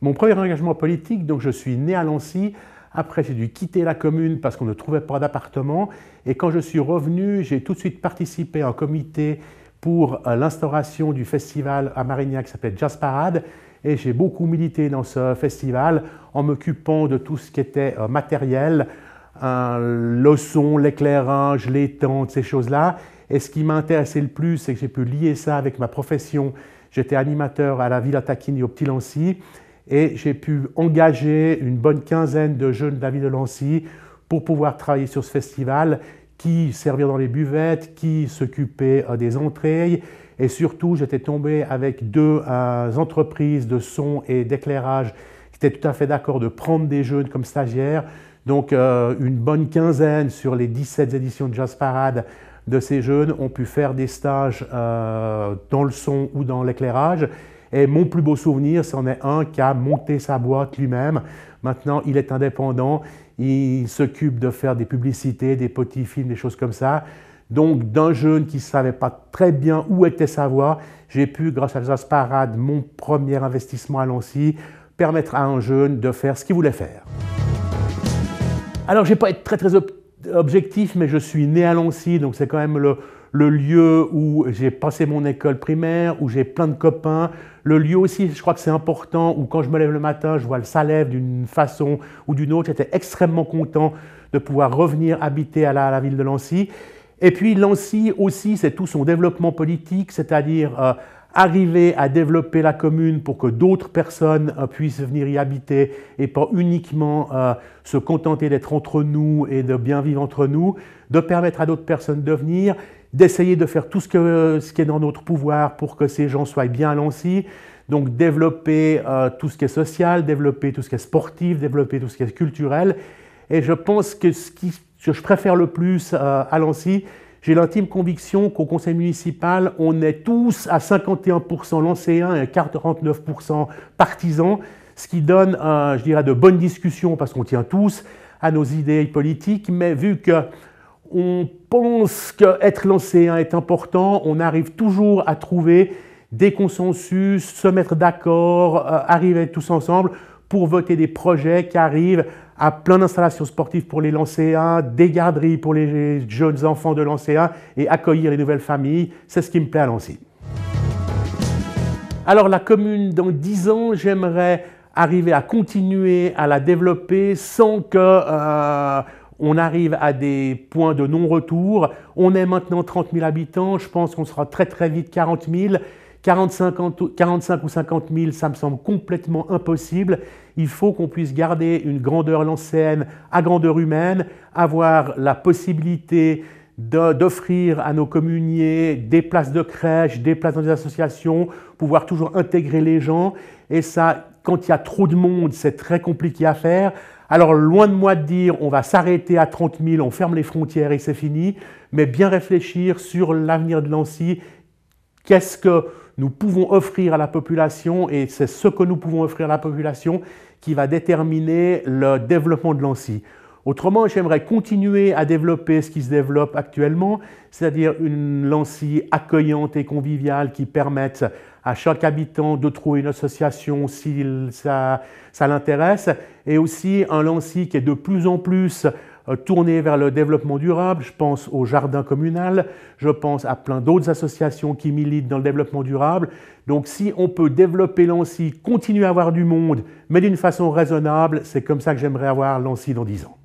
Mon premier engagement politique, donc je suis né à Lancy. Après, j'ai dû quitter la commune parce qu'on ne trouvait pas d'appartement. Et quand je suis revenu, j'ai tout de suite participé à un comité pour l'instauration du festival à Marignac qui s'appelle Jazz Parade. Et j'ai beaucoup milité dans ce festival en m'occupant de tout ce qui était matériel, le son, l'éclairage, les tentes, ces choses-là. Et ce qui m'a intéressé le plus, c'est que j'ai pu lier ça avec ma profession. J'étais animateur à la Villa Tacchini au Petit Lancy et j'ai pu engager une bonne quinzaine de jeunes de la ville de Lancy pour pouvoir travailler sur ce festival, qui servir dans les buvettes, qui s'occupait des entrées. Et surtout, j'étais tombé avec deux entreprises de son et d'éclairage qui étaient tout à fait d'accord de prendre des jeunes comme stagiaires. Donc une bonne quinzaine sur les 17 éditions de Jazz Parade de ces jeunes ont pu faire des stages dans le son ou dans l'éclairage. Et mon plus beau souvenir, c'en est un qui a monté sa boîte lui-même. Maintenant, il est indépendant, il s'occupe de faire des publicités, des petits films, des choses comme ça. Donc, d'un jeune qui ne savait pas très bien où était sa voie, j'ai pu, grâce à Jazz Parade, mon premier investissement à Lancy, permettre à un jeune de faire ce qu'il voulait faire. Alors, je ne vais pas être très objectif, mais je suis né à Lancy, donc c'est quand même le lieu où j'ai passé mon école primaire, où j'ai plein de copains. Le lieu aussi, je crois que c'est important, où quand je me lève le matin, je vois le Salève d'une façon ou d'une autre. J'étais extrêmement content de pouvoir revenir habiter à la ville de Lancy. Et puis Lancy aussi, c'est tout son développement politique, c'est-à-dire arriver à développer la commune pour que d'autres personnes puissent venir y habiter et pas uniquement se contenter d'être entre nous et de bien vivre entre nous, de permettre à d'autres personnes de venir, d'essayer de faire tout ce qui est dans notre pouvoir pour que ces gens soient bien à Lancy. Donc développer tout ce qui est social, développer tout ce qui est sportif, développer tout ce qui est culturel. Et je pense que ce que je préfère le plus à Lancy, j'ai l'intime conviction qu'au conseil municipal, on est tous à 51% lancéens et 49% partisans, ce qui donne, je dirais, de bonnes discussions parce qu'on tient tous à nos idées politiques, mais vu qu'on pense qu'être lancéen est important, on arrive toujours à trouver des consensus, se mettre d'accord, arriver tous ensemble pour voter des projets qui arrivent à plein d'installations sportives pour les Lancéens, des garderies pour les jeunes enfants de Lancéens et accueillir les nouvelles familles. C'est ce qui me plaît à Lancy. Alors la commune, dans 10 ans, j'aimerais arriver à continuer à la développer sans que on arrive à des points de non-retour. On est maintenant 30 000 habitants, je pense qu'on sera très vite 40 000. 45 ou 50 000, ça me semble complètement impossible. Il faut qu'on puisse garder une grandeur lancéenne à grandeur humaine, avoir la possibilité d'offrir à nos communiers des places de crèche, des places dans des associations, pouvoir toujours intégrer les gens. Et ça, quand il y a trop de monde, c'est très compliqué à faire. Alors, loin de moi de dire on va s'arrêter à 30 000, on ferme les frontières et c'est fini, mais bien réfléchir sur l'avenir de Lancy. Qu'est-ce que nous pouvons offrir à la population, et c'est ce que nous pouvons offrir à la population qui va déterminer le développement de Lancy. Autrement, j'aimerais continuer à développer ce qui se développe actuellement, c'est-à-dire une Lancy accueillante et conviviale qui permette à chaque habitant de trouver une association si ça l'intéresse, et aussi un Lancy qui est de plus en plus tourné vers le développement durable. Je pense au jardin communal, je pense à plein d'autres associations qui militent dans le développement durable. Donc si on peut développer Lancy, continuer à avoir du monde, mais d'une façon raisonnable, c'est comme ça que j'aimerais avoir Lancy dans 10 ans.